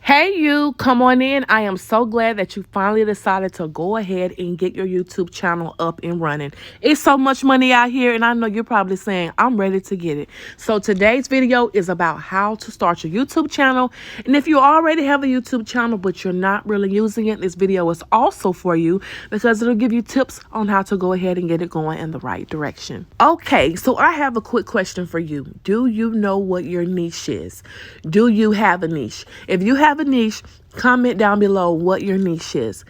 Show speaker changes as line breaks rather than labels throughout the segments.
Hey you, come on in. I am so glad that you finally decided to go ahead and get your YouTube channel up and running. It's so much money out here, and I know you're probably saying, I'm ready to get it. So today's video is about how to start your YouTube channel. And if you already have a YouTube channel, but you're not really using it, this video is also for you because it'll give you tips on how to go ahead and get it going in the right direction. Okay, so I have a quick question for you. Do you know what your niche is? Do you have a niche? If you have a niche, comment down below what your niche is.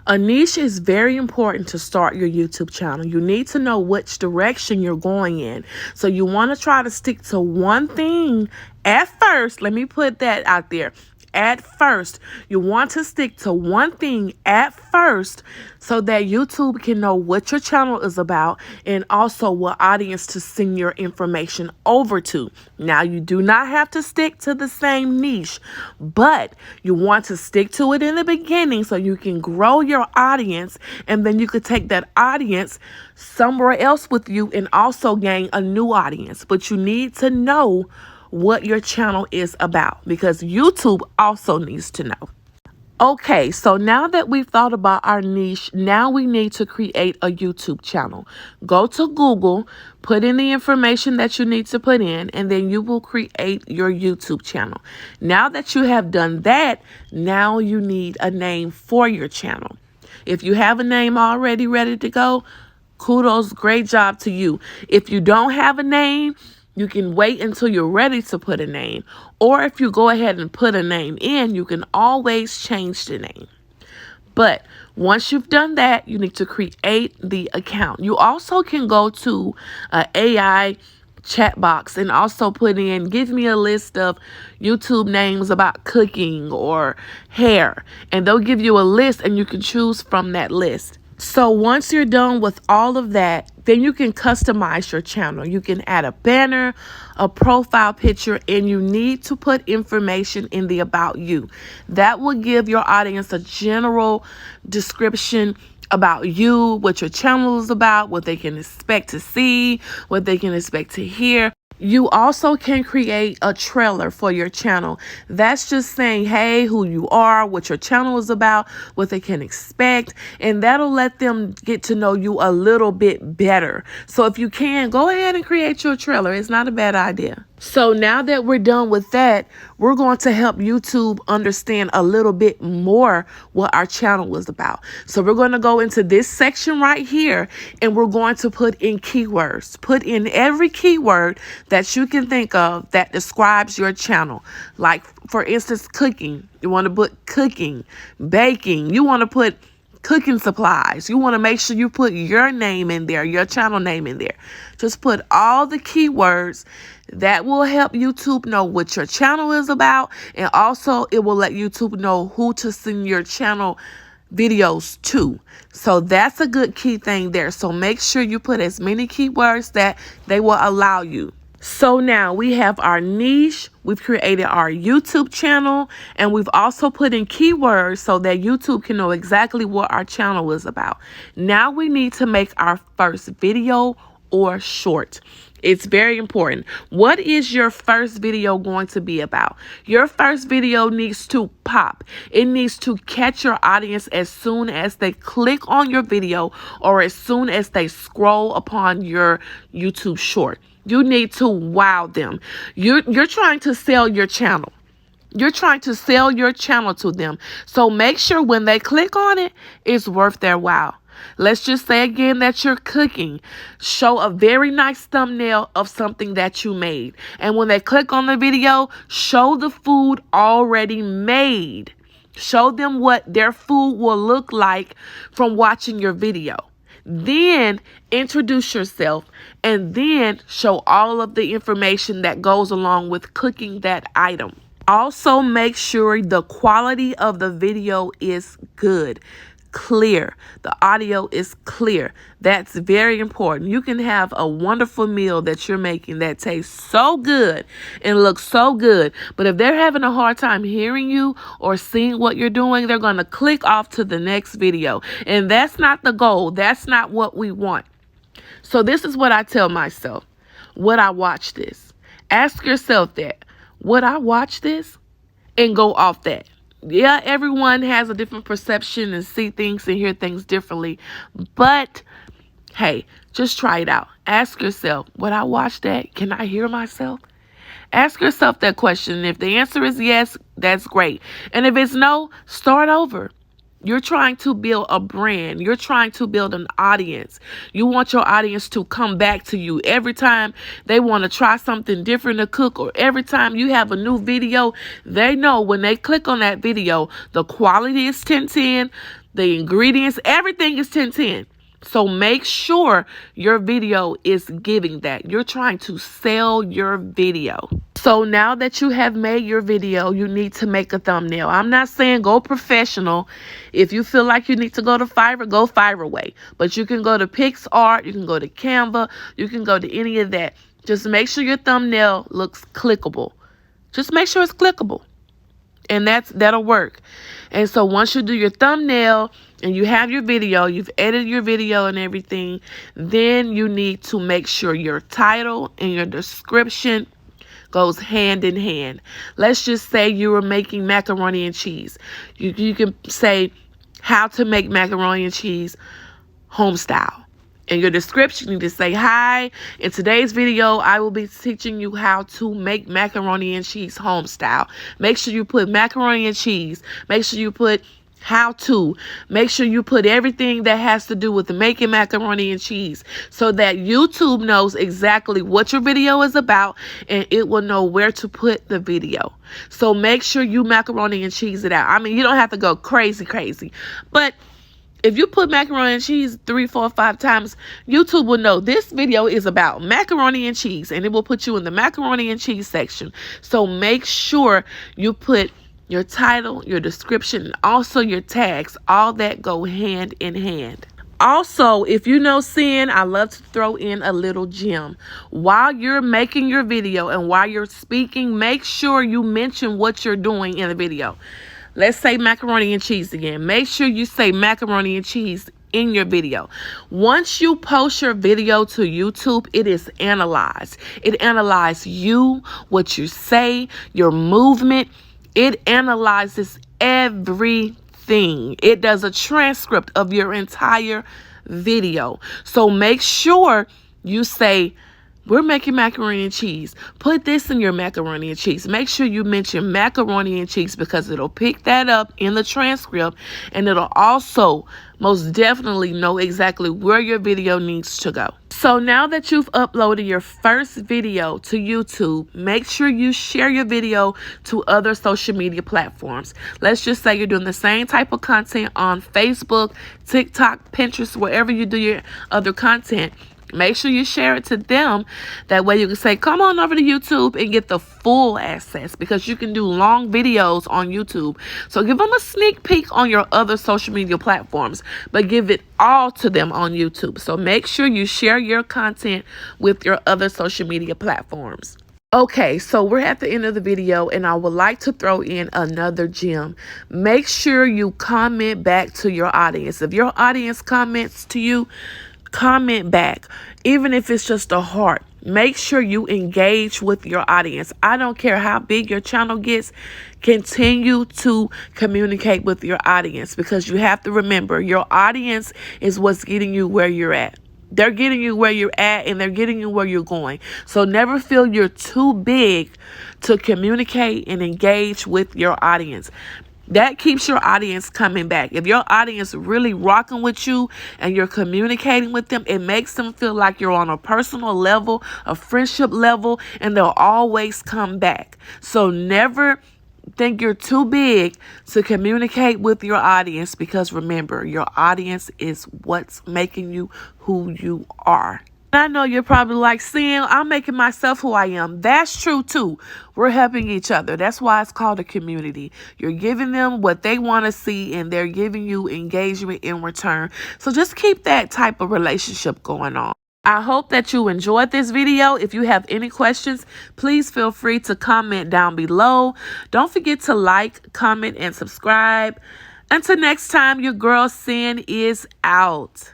A niche is very important to start your YouTube channel. You need to know which direction you're going in. So you want to try to stick to one thing at first. Let me put that out there. At first, you want to stick to one thing at first so that YouTube can know what your channel is about and also what audience to send your information over to. Now, you do not have to stick to the same niche, but you want to stick to it in the beginning so you can grow your audience, and then you could take that audience somewhere else with you and also gain a new audience. But you need to know what your channel is about because YouTube also needs to know. Okay, so now that we've thought about our niche, now we need to create a YouTube channel. Go to Google, put in the information that you need to put in, and then you will create your YouTube channel. Now that you have done that, now you need a name for your channel. If you have a name already ready to go, kudos, great job to you. If you don't have a name, you can wait until you're ready to put a name. Or if you go ahead and put a name in, you can always change the name. But once you've done that, you need to create the account. You also can go to an AI chat box and also put in, give me a list of YouTube names about cooking or hair. And they'll give you a list and you can choose from that list. So once you're done with all of that, then you can customize your channel. You can add a banner, a profile picture, and you need to put information in the about you. That will give your audience a general description about you, what your channel is about, what they can expect to see, what they can expect to hear. You also can create a trailer for your channel. That's just saying, hey, who you are, what your channel is about, what they can expect, and that'll let them get to know you a little bit better. So if you can, go ahead and create your trailer. It's not a bad idea. So now that we're done with that, we're going to help YouTube understand a little bit more what our channel is about. So we're going to go into this section right here, and we're going to put in keywords. Put in every keyword that you can think of that describes your channel. Like, for instance, cooking. You want to put cooking, baking. You want to put cooking supplies. You want to make sure you put your name in there, your channel name in there. Just put all the keywords. That will help YouTube know what your channel is about, and also it will let YouTube know who to send your channel videos to. So that's a good key thing there. So make sure you put as many keywords that they will allow you. So now we have our niche, we've created our YouTube channel, and we've also put in keywords so that YouTube can know exactly what our channel is about. Now we need to make our first video or short. It's very important. What is your first video going to be about? Your first video needs to pop. It needs to catch your audience as soon as they click on your video or as soon as they scroll upon your YouTube short. You need to wow them. You're trying to sell your channel. You're trying to sell your channel to them. So make sure when they click on it, it's worth their while. Let's just say again that you're cooking. Show a very nice thumbnail of something that you made. And when they click on the video, show the food already made. Show them what their food will look like from watching your video. Then introduce yourself and then show all of the information that goes along with cooking that item. Also, make sure the quality of the video is good. Clear. The audio is clear. That's very important. You can have a wonderful meal that you're making that tastes so good and looks so good, but if they're having a hard time hearing you or seeing what you're doing, they're going to click off to the next video. And that's not the goal. That's not what we want. So this is what I tell myself. Would I watch this? Ask yourself that. Would I watch this? And go off that. Yeah, everyone has a different perception and see things and hear things differently. But hey, just try it out. Ask yourself, would I watch that? Can I hear myself? Ask yourself that question. If the answer is yes, that's great. And if it's no, start over. You're trying to build a brand. You're trying to build an audience. You want your audience to come back to you every time they want to try something different to cook, or every time you have a new video. They know when they click on that video, the quality is 10/10, the ingredients, everything is 10/10. So make sure your video is giving that. You're trying to sell your video. So now that you have made your video, you need to make a thumbnail. I'm not saying go professional. If you feel like you need to go to Fiverr, go Fiverr way. But you can go to PixArt, you can go to Canva, you can go to any of that. Just make sure your thumbnail looks clickable. Just make sure it's clickable. And that'll work. And so once you do your thumbnail and you have your video, you've edited your video and everything, then you need to make sure your title and your description goes hand in hand. Let's just say you were making macaroni and cheese. You can say how to make macaroni and cheese home style. In your description, you need to say, hi, in today's video, I will be teaching you how to make macaroni and cheese home style. Make sure you put macaroni and cheese. Make sure you put how to. Make sure you put everything that has to do with making macaroni and cheese so that YouTube knows exactly what your video is about and it will know where to put the video. So make sure you macaroni and cheese it out. I mean, you don't have to go crazy, but if you put macaroni and cheese 3, 4, 5 times, YouTube will know this video is about macaroni and cheese, and it will put you in the macaroni and cheese section. So make sure you put your title, your description, and also your tags. All that go hand in hand. Also, if you know sin, I love to throw in a little gem. While you're making your video and while you're speaking, make sure you mention what you're doing in the video. Let's say macaroni and cheese again. Make sure you say macaroni and cheese in your video. Once you post your video to YouTube, it is analyzed. It analyzes you, what you say, your movement. It analyzes everything. It does a transcript of your entire video. So make sure you say, we're making macaroni and cheese. Put this in your macaroni and cheese. Make sure you mention macaroni and cheese because it'll pick that up in the transcript, and it'll also most definitely know exactly where your video needs to go. So now that you've uploaded your first video to YouTube, make sure you share your video to other social media platforms. Let's just say you're doing the same type of content on Facebook, TikTok, Pinterest, wherever you do your other content. Make sure you share it to them. That way you can say, come on over to YouTube and get the full access, because you can do long videos on YouTube. So give them a sneak peek on your other social media platforms, but give it all to them on YouTube. So make sure you share your content with your other social media platforms. Okay, so we're at the end of the video, and I would like to throw in another gem. Make sure you comment back to your audience. If your audience comments to you, comment back, even if it's just a heart. Make sure you engage with your audience. I don't care how big your channel gets. Continue to communicate with your audience, because you have to remember your audience is what's getting you where you're at. They're getting you where you're at, and they're getting you where you're going. So never feel you're too big to communicate and engage with your audience. That keeps your audience coming back. If your audience really rocking with you and you're communicating with them, it makes them feel like you're on a personal level, a friendship level, and they'll always come back. So never think you're too big to communicate with your audience, because remember, your audience is what's making you who you are. I know you're probably like, Sin, I'm making myself who I am. That's true too. We're helping each other. That's why it's called a community. You're giving them what they want to see, and they're giving you engagement in return. So just keep that type of relationship going on. I hope that you enjoyed this video. If you have any questions, please feel free to comment down below. Don't forget to like, comment, and subscribe. Until next time, your girl Sin is out.